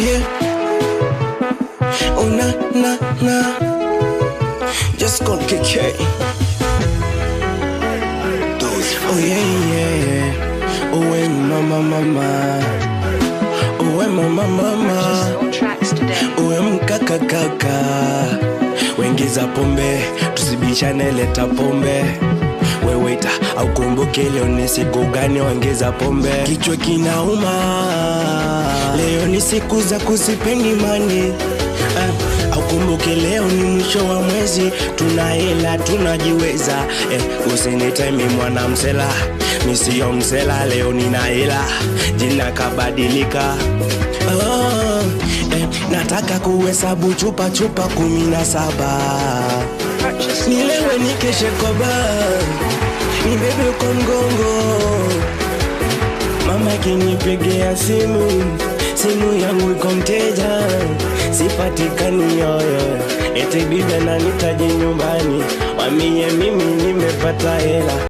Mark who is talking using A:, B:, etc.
A: yeah. Oh na just call KK. Oh yeah. Oh hey, mama. Oh hey, mama. Oh hey, mkaka. Wengeza pombe, tusibishane leta pombe. We waiter, au kumbuke leo ni siku gani wengeza pombe. Kichwa kinauma, leo ni siku za kusipendi mani. Au kumbuke leo ni mwisho wa mwezi, tuna hela tunajiweza. Usinitemi mwana msela, mi sio msela, leo nina hela, jina kabadilika. Nataka kuhesabu chupa 17. Nilewe nikeshe kwa bar, nibebe kwa mgongo. Mama kinipigia simu yangu iko mteja, sipatikani yoyo. Eti bibi ananitaji nyumbani, wamie mimi nimepata hela.